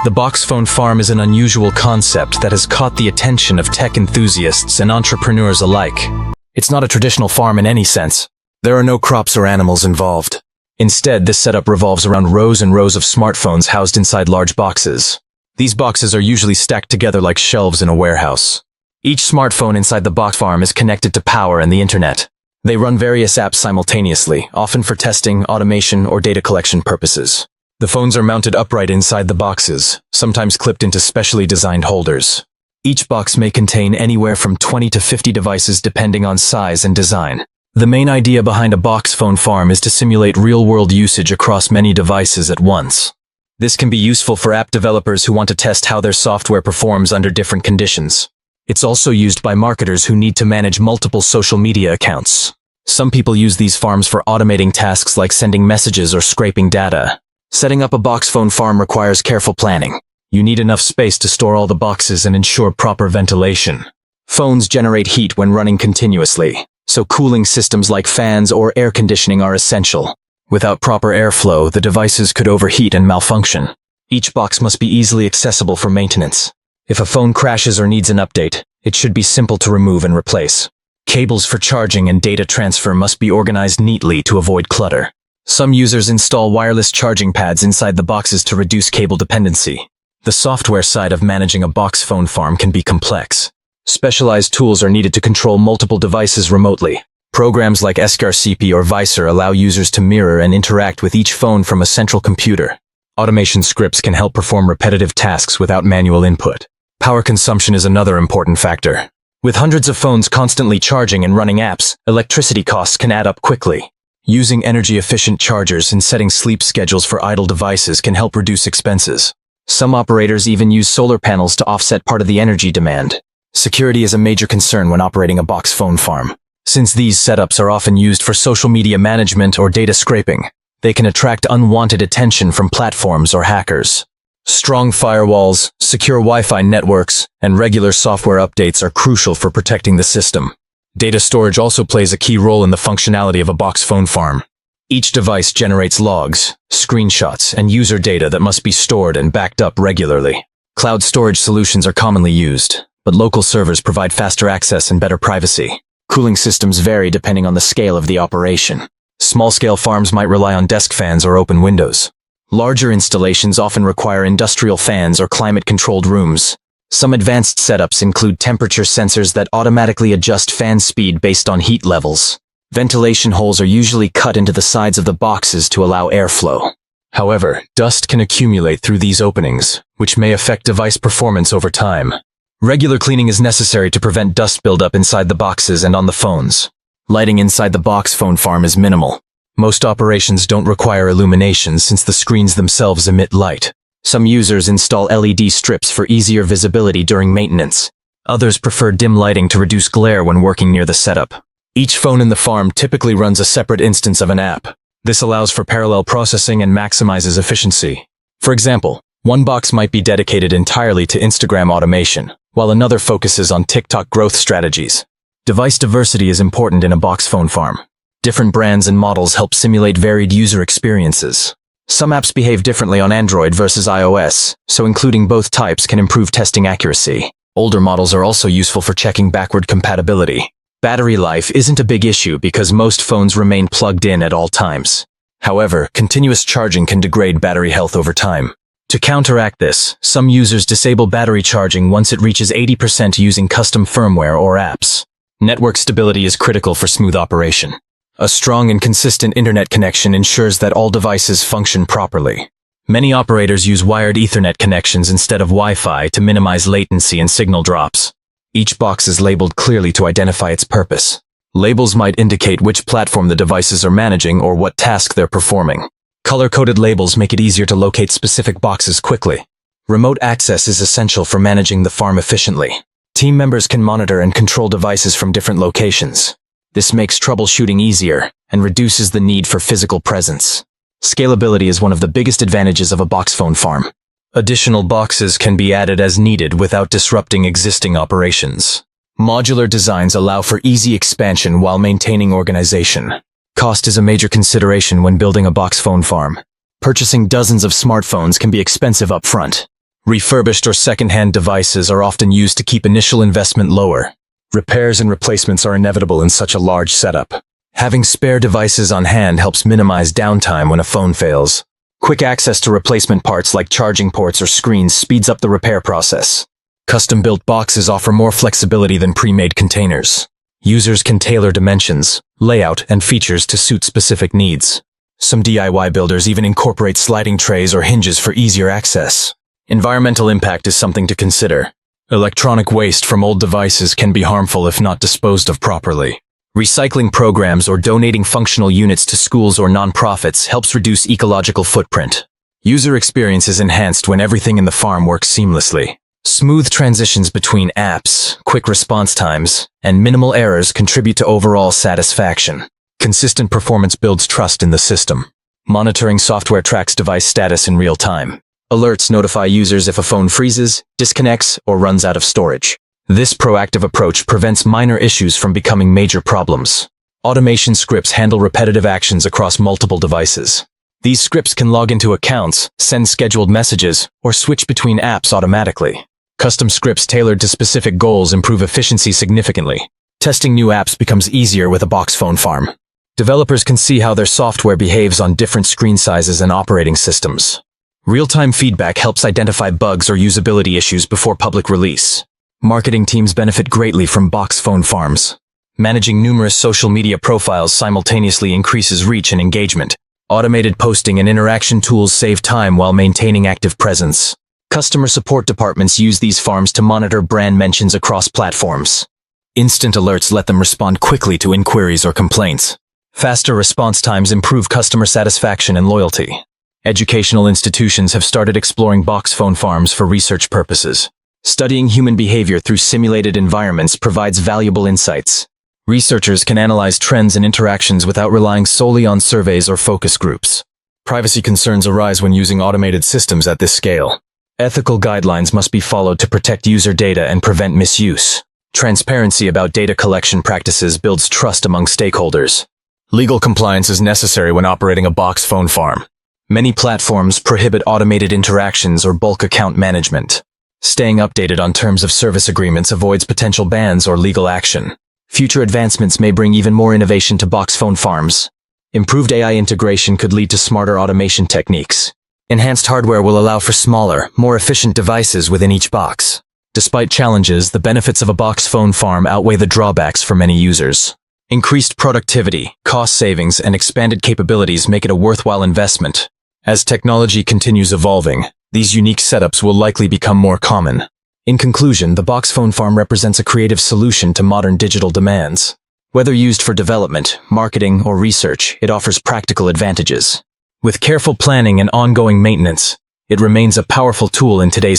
The box phone farm is an unusual concept that has caught the attention of tech enthusiasts and entrepreneurs alike. It's not a traditional farm in any sense. There are no crops or animals involved. Instead, this setup revolves around rows and rows of smartphones housed inside large boxes. These boxes are usually stacked together like shelves in a warehouse. Each smartphone inside the box farm is connected to power and the internet. They run various apps simultaneously, often for testing, automation, or data collection purposes. The phones are mounted upright inside the boxes, sometimes clipped into specially designed holders. Each box may contain anywhere from 20 to 50 devices depending on size and design. The main idea behind a box phone farm is to simulate real-world usage across many devices at once. This can be useful for app developers who want to test how their software performs under different conditions. It's also used by marketers who need to manage multiple social media accounts. Some people use these farms for automating tasks like sending messages or scraping data. Setting up a box phone farm requires careful planning. You need enough space to store all the boxes and ensure proper ventilation. Phones generate heat when running continuously, so cooling systems like fans or air conditioning are essential. Without proper airflow, the devices could overheat and malfunction. Each box must be easily accessible for maintenance. If a phone crashes or needs an update, it should be simple to remove and replace. Cables for charging and data transfer must be organized neatly to avoid clutter. Some users install wireless charging pads inside the boxes to reduce cable dependency. The software side of managing a box phone farm can be complex. Specialized tools are needed to control multiple devices remotely. Programs like Scalability or Visor allow users to mirror and interact with each phone from a central computer. Automation scripts can help perform repetitive tasks without manual input. Power consumption is another important factor. With hundreds of phones constantly charging and running apps, electricity costs can add up quickly. Using energy-efficient chargers and setting sleep schedules for idle devices can help reduce expenses. Some operators even use solar panels to offset part of the energy demand. Security is a major concern when operating a box phone farm. Since these setups are often used for social media management or data scraping, they can attract unwanted attention from platforms or hackers. Strong firewalls, secure Wi-Fi networks, and regular software updates are crucial for protecting the system. Data storage also plays a key role in the functionality of a box phone farm. Each device generates logs, screenshots, and user data that must be stored and backed up regularly. Cloud storage solutions are commonly used, but local servers provide faster access and better privacy. Cooling systems vary depending on the scale of the operation. Small-scale farms might rely on desk fans or open windows. Larger installations often require industrial fans or climate-controlled rooms. Some advanced setups include temperature sensors that automatically adjust fan speed based on heat levels. Ventilation holes are usually cut into the sides of the boxes to allow airflow. However, dust can accumulate through these openings, which may affect device performance over time. Regular cleaning is necessary to prevent dust buildup inside the boxes and on the phones. Lighting inside the box phone farm is minimal. Most operations don't require illumination since the screens themselves emit light. Some users install LED strips for easier visibility during maintenance. Others prefer dim lighting to reduce glare when working near the setup. Each phone in the farm typically runs a separate instance of an app. This allows for parallel processing and maximizes efficiency. For example, one box might be dedicated entirely to Instagram automation, while another focuses on TikTok growth strategies. Device diversity is important in a box phone farm. Different brands and models help simulate varied user experiences. Some apps behave differently on Android versus iOS, so including both types can improve testing accuracy. Older models are also useful for checking backward compatibility. Battery life isn't a big issue because most phones remain plugged in at all times. However, continuous charging can degrade battery health over time. To counteract this, some users disable battery charging once it reaches 80% using custom firmware or apps. Network stability is critical for smooth operation. A strong and consistent internet connection ensures that all devices function properly. Many operators use wired Ethernet connections instead of Wi-Fi to minimize latency and signal drops. Each box is labeled clearly to identify its purpose. Labels might indicate which platform the devices are managing or what task they're performing. Color-coded labels make it easier to locate specific boxes quickly. Remote access is essential for managing the farm efficiently. Team members can monitor and control devices from different locations. This makes troubleshooting easier and reduces the need for physical presence. Scalability is one of the biggest advantages of a box phone farm. Additional boxes can be added as needed without disrupting existing operations. Modular designs allow for easy expansion while maintaining organization. Cost is a major consideration when building a box phone farm. Purchasing dozens of smartphones can be expensive up front. Refurbished or second-hand devices are often used to keep initial investment lower. Repairs and replacements are inevitable in such a large setup. Having spare devices on hand helps minimize downtime when a phone fails. Quick access to replacement parts like charging ports or screens speeds up the repair process. Custom-built boxes offer more flexibility than pre-made containers. Users can tailor dimensions, layout, and features to suit specific needs. Some DIY builders even incorporate sliding trays or hinges for easier access. Environmental impact is something to consider. Electronic waste from old devices can be harmful if not disposed of properly. Recycling programs or donating functional units to schools or nonprofits helps reduce ecological footprint. User experience is enhanced when everything in the farm works seamlessly. Smooth transitions between apps, quick response times, and minimal errors contribute to overall satisfaction. Consistent performance builds trust in the system. Monitoring software tracks device status in real time. Alerts notify users if a phone freezes, disconnects, or runs out of storage. This proactive approach prevents minor issues from becoming major problems. Automation scripts handle repetitive actions across multiple devices. These scripts can log into accounts, send scheduled messages, or switch between apps automatically. Custom scripts tailored to specific goals improve efficiency significantly. Testing new apps becomes easier with a box phone farm. Developers can see how their software behaves on different screen sizes and operating systems. Real-time feedback helps identify bugs or usability issues before public release. Marketing teams benefit greatly from box phone farms. Managing numerous social media profiles simultaneously increases reach and engagement. Automated posting and interaction tools save time while maintaining active presence. Customer support departments use these farms to monitor brand mentions across platforms. Instant alerts let them respond quickly to inquiries or complaints. Faster response times improve customer satisfaction and loyalty. Educational institutions have started exploring box phone farms for research purposes. Studying human behavior through simulated environments provides valuable insights. Researchers can analyze trends and interactions without relying solely on surveys or focus groups. Privacy concerns arise when using automated systems at this scale. Ethical guidelines must be followed to protect user data and prevent misuse. Transparency about data collection practices builds trust among stakeholders. Legal compliance is necessary when operating a box phone farm. Many platforms prohibit automated interactions or bulk account management. Staying updated on terms of service agreements avoids potential bans or legal action. Future advancements may bring even more innovation to box phone farms. Improved AI integration could lead to smarter automation techniques. Enhanced hardware will allow for smaller, more efficient devices within each box. Despite challenges, the benefits of a box phone farm outweigh the drawbacks for many users. Increased productivity, cost savings, and expanded capabilities make it a worthwhile investment. As technology continues evolving, these unique setups will likely become more common. In conclusion, the box phone farm represents a creative solution to modern digital demands. Whether used for development, marketing, or research, it offers practical advantages. With careful planning and ongoing maintenance, it remains a powerful tool in today's